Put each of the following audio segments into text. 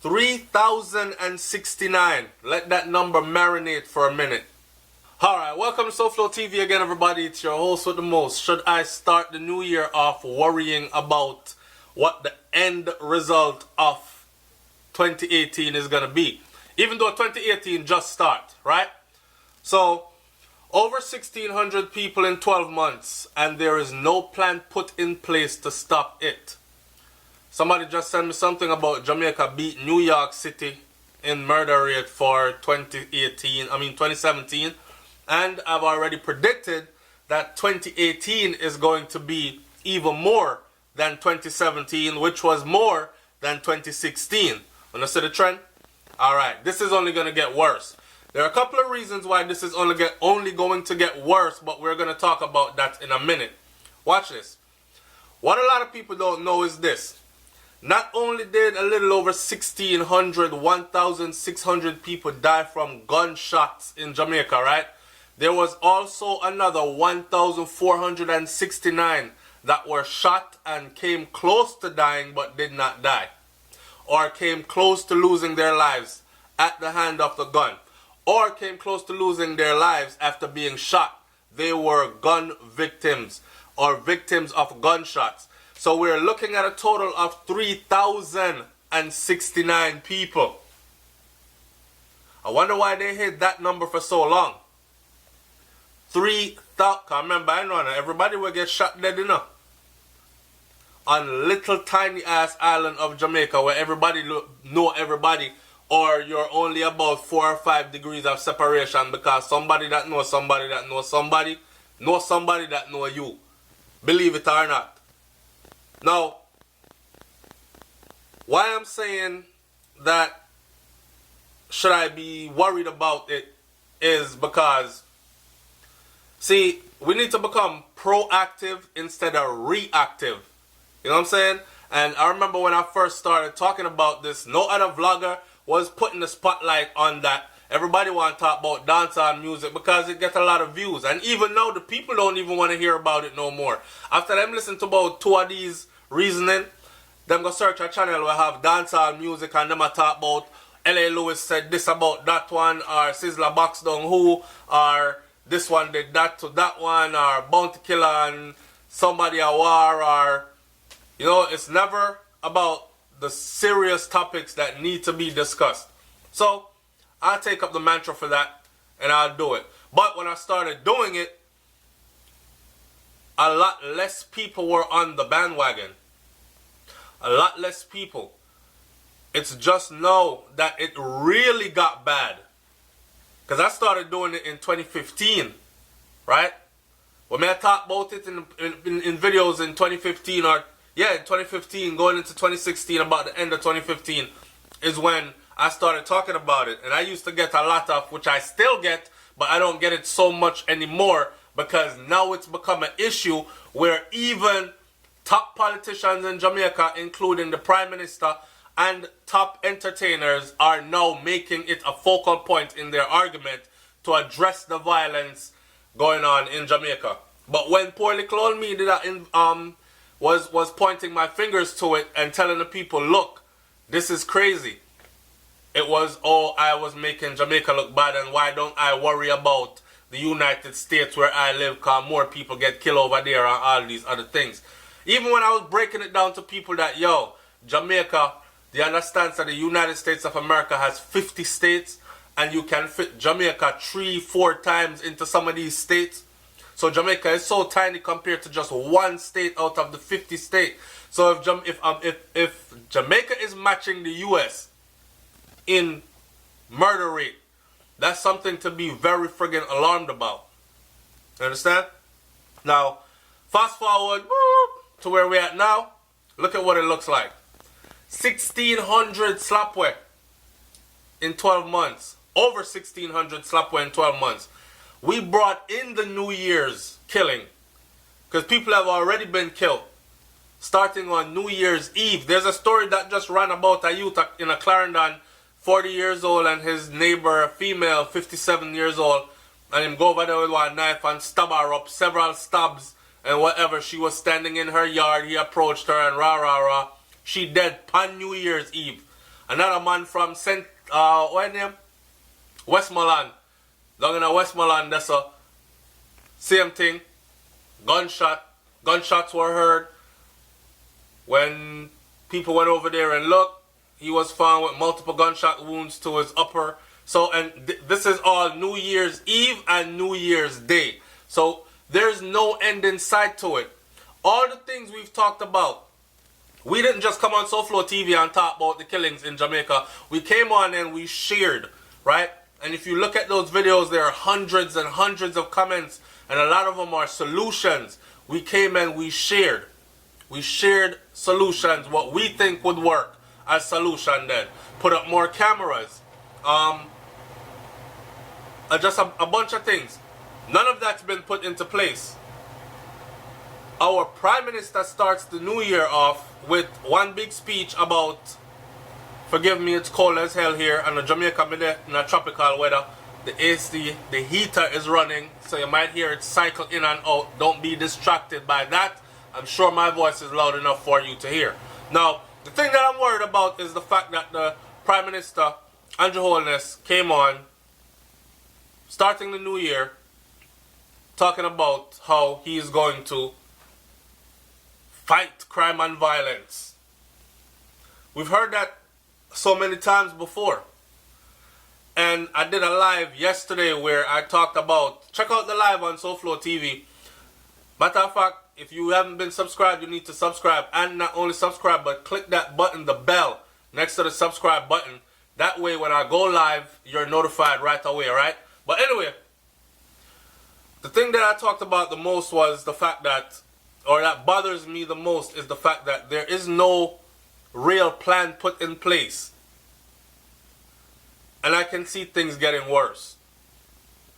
3,069. Let that number marinate for a minute. Alright, welcome to SouFLoTV again, everybody. It's your host with the most. Should I start the new year off worrying about what the end result of 2018 is going to be? Even though 2018 just started, right? So, over 1,600 people in 12 months, and there is no plan put in place to stop it. Somebody just sent me something about Jamaica beat New York City in murder rate for 2017. And I've already predicted that 2018 is going to be even more than 2017, which was more than 2016. Wanna see the trend? Alright, this is only going to get worse. There are a couple of reasons why this is only going to get worse, but we're going to talk about that in a minute. Watch this. What a lot of people don't know is this. Not only did a little over 1,600 people die from gunshots in Jamaica, right? There was also another 1,469 that were shot and came close to dying but did not die. Or came close to losing their lives at the hand of the gun. Or came close to losing their lives after being shot. They were gun victims or victims of gunshots. So we're looking at a total of 3,069 people. I wonder why they hid that number for so long. 3,000. Remember, I know everybody will get shot dead enough. On little tiny ass island of Jamaica where everybody know everybody, or you're only about 4 or 5 degrees of separation because somebody that knows somebody that knows somebody that know you. Believe it or not. Now, why I'm saying that should I be worried about it is because, see, we need to become proactive instead of reactive. You know what I'm saying? And I remember when I first started talking about this, no other vlogger was putting the spotlight on that. Everybody want to talk about dancehall music because it gets a lot of views. And even now, the people don't even want to hear about it no more. After them listen to about 2 of these reasoning, them go search a channel where have dancehall music and them a talk about L.A. Lewis said this about that one, or Sizzla box down who, or this one did that to that one, or Bounty Killer and somebody a war, or, you know, it's never about the serious topics that need to be discussed. So, I'll take up the mantra for that, and I'll do it. But when I started doing it, a lot less people were on the bandwagon. A lot less people. It's just now that it really got bad. Because I started doing it in 2015, right? When I talk about it in videos in 2015, or yeah, in 2015, going into 2016, about the end of 2015, is when I started talking about it. And I used to get a lot of, which I still get, but I don't get it so much anymore because now it's become an issue where even top politicians in Jamaica, including the Prime Minister and top entertainers, are now making it a focal point in their argument to address the violence going on in Jamaica. But when poor little old me did that was pointing my fingers to it and telling the people, look, this is crazy. It was, oh, I was making Jamaica look bad, and why don't I worry about the United States where I live, because more people get killed over there and all these other things. Even when I was breaking it down to people that, yo, Jamaica, they understand that the United States of America has 50 states, and you can fit Jamaica 3-4 times into some of these states. So Jamaica is so tiny compared to just one state out of the 50 states. So if Jamaica is matching the US in murder rate, that's something to be very friggin' alarmed about. You understand? Now, fast forward to where we're at now. Look at what it looks like. 1,600 slapway in 12 months. Over 1,600 slapway in 12 months. We brought in the New Year's killing, because people have already been killed. Starting on New Year's Eve. There's a story that just ran about a youth in a Clarendon, 40 years old, and his neighbor, female, 57 years old, and him go over there with one knife and stab her up, several stabs and whatever. She was standing in her yard, he approached her and rah rah rah. She dead on New Year's Eve. Another man from what name? Westmoreland. Down in Westmoreland, that's a same thing. Gunshots were heard. When people went over there and looked, he was found with multiple gunshot wounds to his upper. So, and this is all New Year's Eve and New Year's Day. So, there's no end in sight to it. All the things we've talked about, we didn't just come on SouFLoTV and talk about the killings in Jamaica. We came on and we shared, right? And if you look at those videos, there are hundreds and hundreds of comments, and a lot of them are solutions. We came and we shared. We shared solutions, what we think would work as solution then. Put up more cameras. Just a bunch of things. None of that's been put into place. Our Prime Minister starts the new year off with one big speech about, forgive me, it's cold as hell here, and the Jamaica in a tropical weather. The AC, the heater is running, so you might hear it cycle in and out. Don't be distracted by that. I'm sure my voice is loud enough for you to hear. Now, the thing that I'm worried about is the fact that the Prime Minister, Andrew Holness, came on, starting the new year, talking about how he is going to fight crime and violence. We've heard that so many times before. And I did a live yesterday where I talked about, check out the live on SouFLoTV. Matter of fact, if you haven't been subscribed, you need to subscribe. And not only subscribe, but click that button, the bell, next to the subscribe button. That way when I go live, you're notified right away, right? But anyway, the thing that I talked about the most was the fact that, or that bothers me the most, is the fact that there is no real plan put in place. And I can see things getting worse.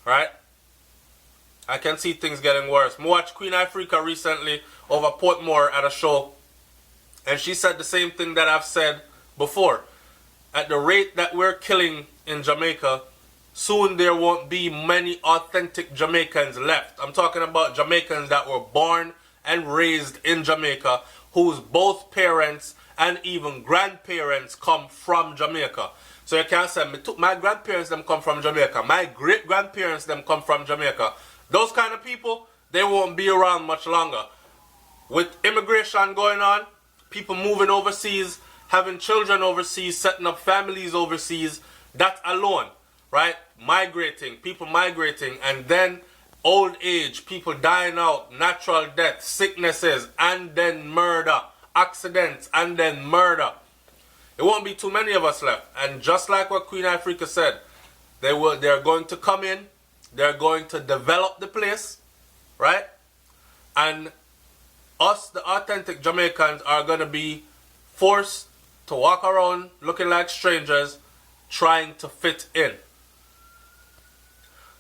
Right? I can see things getting worse. I watched Queen Africa recently over Portmore at a show. And she said the same thing that I've said before. At the rate that we're killing in Jamaica, soon there won't be many authentic Jamaicans left. I'm talking about Jamaicans that were born and raised in Jamaica, whose both parents and even grandparents come from Jamaica. So you can't say, my grandparents them come from Jamaica, my great-grandparents them come from Jamaica. Those kind of people, they won't be around much longer. With immigration going on, people moving overseas, having children overseas, setting up families overseas, that alone, right? Migrating, people migrating, and then old age, people dying out, natural death, sicknesses, and then murder, accidents, and then murder. There won't be too many of us left. And just like what Queen Africa said, they're going to come in, they're going to develop the place, right? And us, the authentic Jamaicans, are going to be forced to walk around looking like strangers, trying to fit in.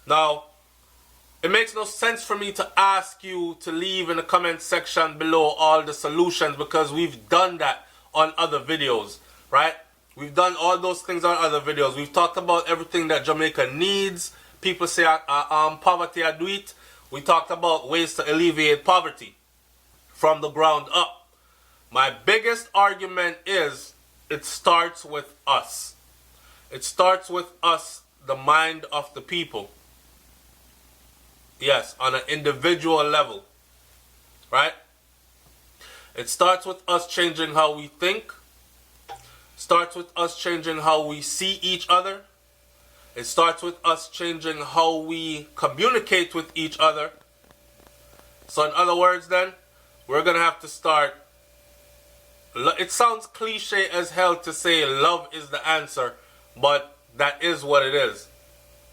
Now, it makes no sense for me to ask you to leave in the comment section below all the solutions, because we've done that on other videos, right? We've done all those things on other videos. We've talked about everything that Jamaica needs. People say poverty, I do it. We talked about ways to alleviate poverty from the ground up. My biggest argument is it starts with us. It starts with us, the mind of the people. Yes, on an individual level, right? It starts with us changing how we think. Starts with us changing how we see each other. It starts with us changing how we communicate with each other. So in other words then, we're going to have to start. It sounds cliche as hell to say love is the answer, but that is what it is.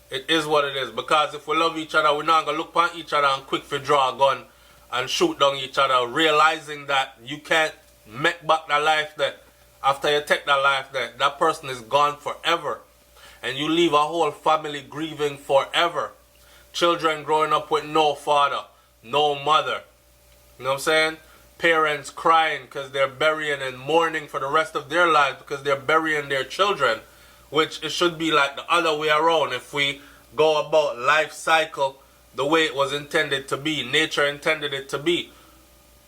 It is what it is. Because if we love each other, we're not going to look at each other and quick for draw a gun and shoot down each other, realizing that you can't make back that life that after you take that life that person is gone forever. And you leave a whole family grieving forever. Children growing up with no father, no mother. You know what I'm saying? Parents crying because they're burying and mourning for the rest of their lives because they're burying their children. Which it should be like the other way around if we go about life cycle the way it was intended to be. Nature intended it to be.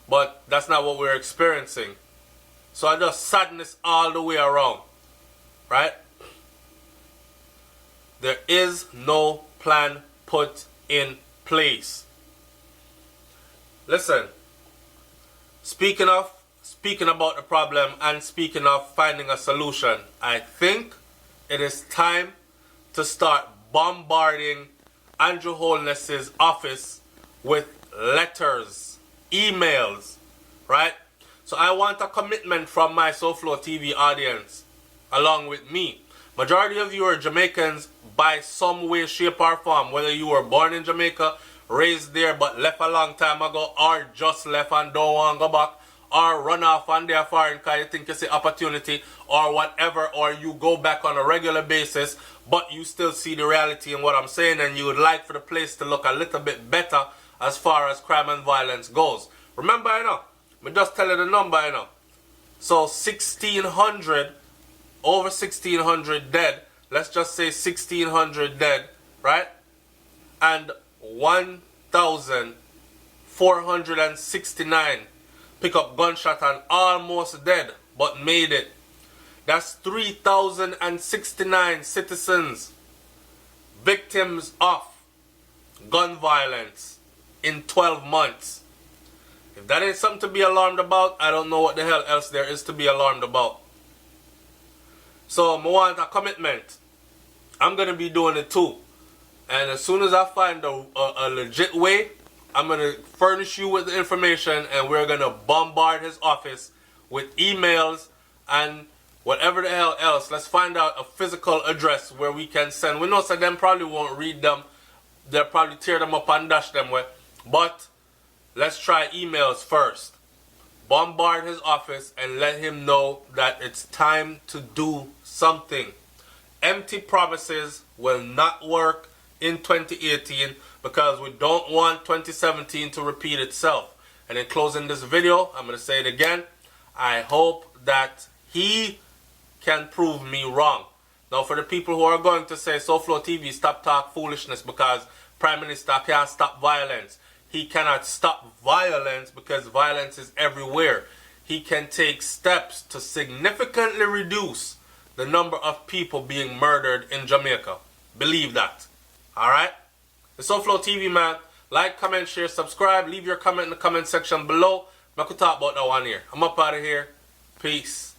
But that's not what we're experiencing. So I just sadness all the way around. right? There is no plan put in place. Listen, speaking about the problem and speaking of finding a solution, I think it is time to start bombarding Andrew Holness's office with letters, emails, right? So I want a commitment from my SouFLoTV audience along with me. Majority of you are Jamaicans by some way, shape or form, whether you were born in Jamaica, raised there but left a long time ago, or just left and don't want to go back, or run off on their foreign because you think you see opportunity or whatever, or you go back on a regular basis but you still see the reality in what I'm saying and you would like for the place to look a little bit better as far as crime and violence goes. Remember, me just tell you the number, So 1,600, over 1,600 dead, let's just say 1,600 dead, right? And 1,469 pick up gunshot and almost dead, but made it. That's 3,069 citizens victims of gun violence in 12 months. If that ain't something to be alarmed about, I don't know what the hell else there is to be alarmed about. So I want a commitment. I'm going to be doing it too. And as soon as I find a legit way, I'm going to furnish you with the information and we're going to bombard his office with emails and whatever the hell else. Let's find out a physical address where we can send. We know some of them probably won't read them. They'll probably tear them up and dash them away. But let's try emails first. Bombard his office and let him know that it's time to do something. Empty promises will not work in 2018 because we don't want 2017 to repeat itself. And in closing this video, I'm going to say it again. I hope that he can prove me wrong. Now for the people who are going to say, SouFLoTV, stop talk foolishness because Prime Minister can't stop violence. He cannot stop violence because violence is everywhere. He can take steps to significantly reduce the number of people being murdered in Jamaica. Believe that. Alright? The SouFLoTV, man. Like, comment, share, subscribe. Leave your comment in the comment section below. I could talk about that one here. I'm up out of here. Peace.